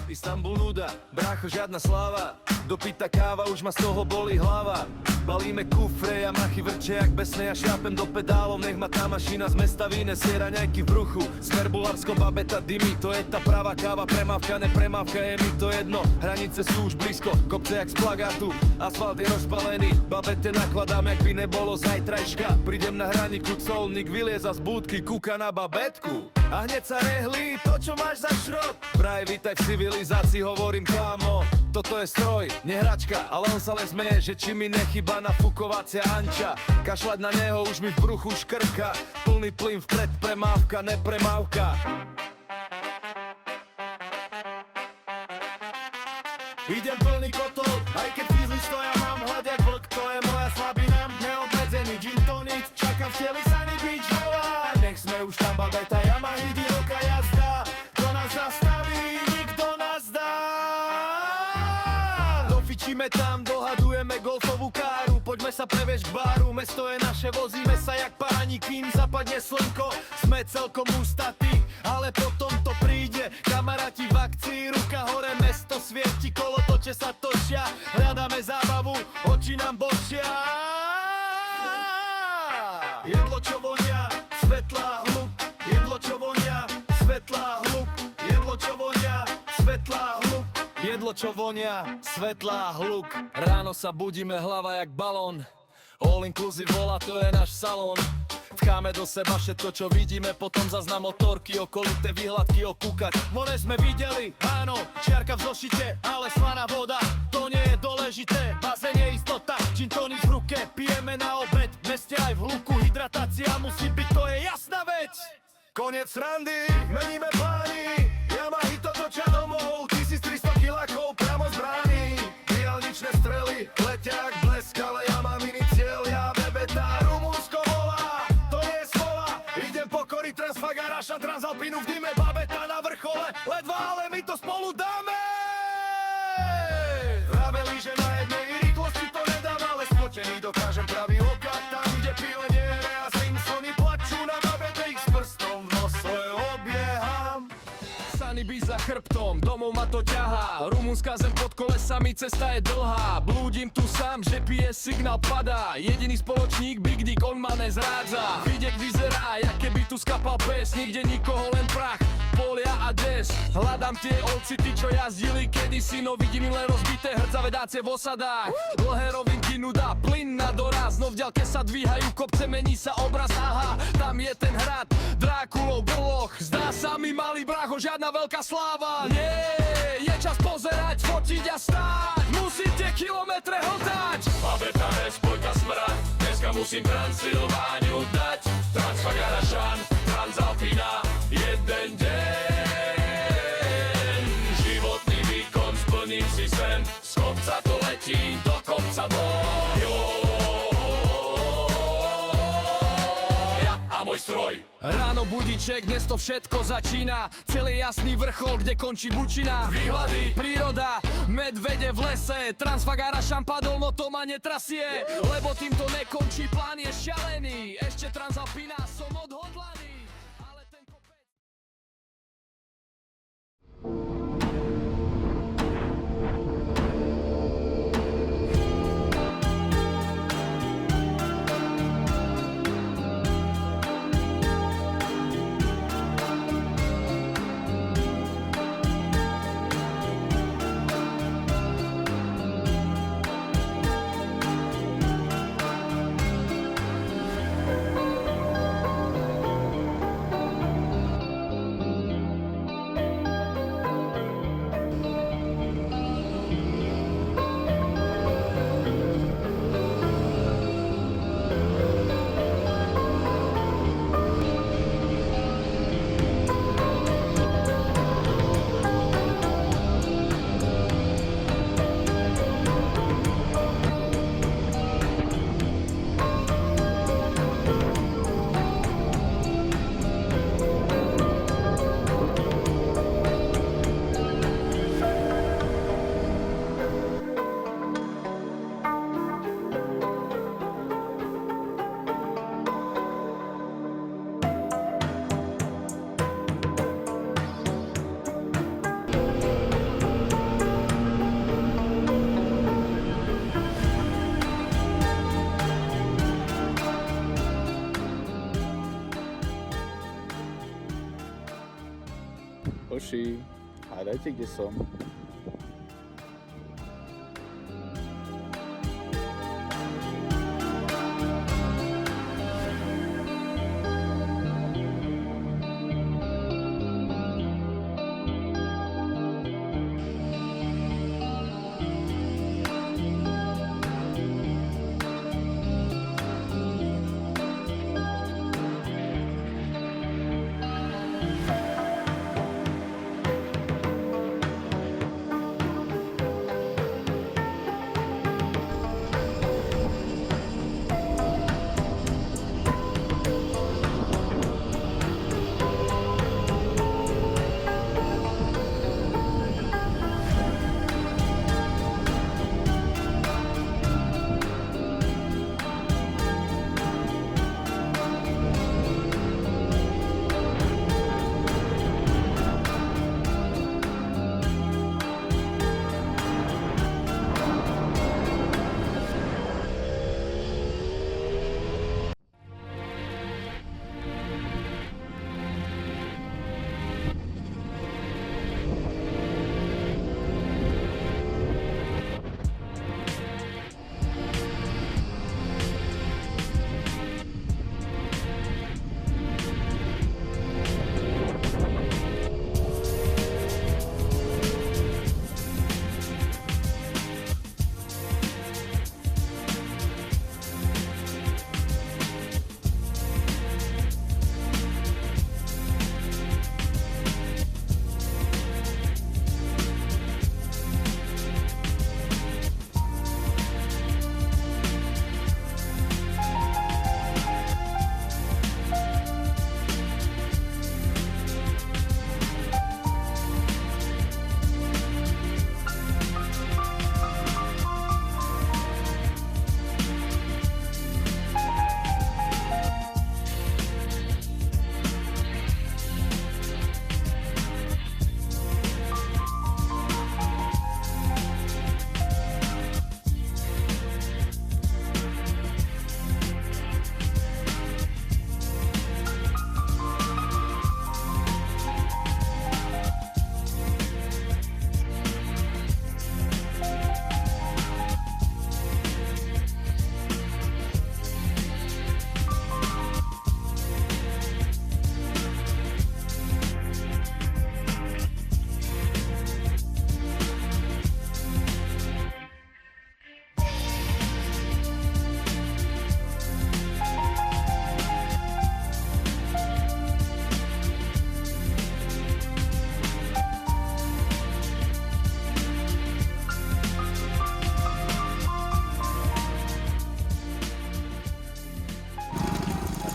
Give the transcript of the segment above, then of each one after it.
Istanbul nuda, brácho žiadna sláva. Dopita káva, už ma z toho bolí hlava. Balíme kufre, ja machy vrče jak besne. Ja šápem do pedálov, nech ma tá mašina z mesta vynesie raňajky v bruchu. Smer Bulharsko, babeta dymy, to je tá pravá káva. Premávka, nepremávka, je mi to jedno. Hranice sú už blízko, kopce jak z plagátu. Asfalt je rozpalený, babete nakladám, jak by nebolo zajtrajška. Prídem na hraniku, colník vylieza z búdky, kúka na babetku. A hneď sa rehlí, to čo máš za šrot. Vraj vítaj v civilizácii, hovorím kámo. Toto je stroj, nehračka, ale on sa len smeje, že či mi nechyba nafukovacia anča. Kašľať na neho už mi v bruchu škrka. Plný plyn vpred, premávka, nepremávka. Idem plný kotol, aj keď fízli stoja, mám hlad jak vlk, to je moja slabina. Neobmedzený gin tonic, čakám v cieli Sunny Beach volá. Nech sme už tam, babeta, Yamaha, divoká jazda. Kto nás zastaví, nikto nás dá. Dofičíme tam, dohadujeme golfovú káru. Poďme sa previesť k baru, mesto je naše, vozíme sa jak páni. Kým zapadne slnko, sme celkom ústatí. Ale potom to príde, kamaráti v akcii, ruka hore, mesto svieti, kolotoče sa točia. Hľadáme zábavu, oči nám bočia. Jedlo čo vonia, svetlá hluk. Jedlo čo vonia, svetlá hluk. Jedlo čo vonia, svetlá hluk. Jedlo čo vonia, svetlá hluk. Ráno sa budíme, hlava jak balón. All inclusive volá, to je náš salón. Vcháme do seba všetko, čo vidíme, potom zas na motorky, okolité výhľadky okúkať. More sme videli, áno, čiarka v zošite, ale slaná voda, to nie je dôležité. Bazén je istota, gin tonic v ruke, pijeme na obed, v meste aj v hluku, hydratácia musí byť, to je jasná vec. Koniec randy, meníme plány, Yamaha to točia domov, 1300 kilákov priamo z brány. Diaľničné strely, letia jak blesk, ale ja mám iný cieľ, ja bebeta, Rumunsko volá. Pokoriť Transfagaraša, Transalpínu v dime, babeta na vrchole, ledva, ale my to spolu dáme. Vraveli, že na jednej rýchlosti to nedám, ale spotený dokážem pravý okat. Tam, kde pile nie je a Simpsony plačú na babete, ich s prstom v nose obieham. Sunny Beach za chrbtom, domov ma to ťahá. Rumunská zem pod kolesami, cesta je dlhá. Blúdim tu sám, že pije, signál padá. Jediný spoločník, Big Dick, on ma nezrádza. Vidiek vyzerá, jak keby tu skapal pes. Nikde nikoho, len prach, polia a des. Hľadám tie ocity, čo jazdili kedysi, no vidím im len rozbité hrcavé dácie v osadách. Dlhé rovinky, nuda, plyn na doraz, no v ďalke sa dvíhajú kopce, mení sa obraz. Aha, tam je ten hrad, Drákulov brloch. Zdá sa mi, malý brácho, žiadna veľká sláva. Nie, je čas pozerať, fotiť a stáť. Musíte kilometre hltať. Babeta, spojka smrad, dneska musím Transylvániu dať. Transfagarašan, Transalpína, jeden deň. Životný výkon, splním si sen, z kopca to letí, do kopca boj. Ja a môj stroj. Ráno budíček, dnes to všetko začína. Celý jasný vrchol, kde končí bučina. Výhľady, príroda, medvede v lese. Transfagarašan padol, no to ma netrasie. Lebo týmto nekončí, plán je šialený. Ešte Transalpína, som odhodlaný. Ale ten kopec... Hoši, hádajte, kde som?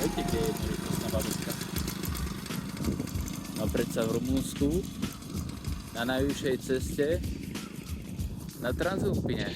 Viete, kde je jednolitostná babička? No predsa v Rumunsku, na najvyššej ceste, na Transalpine.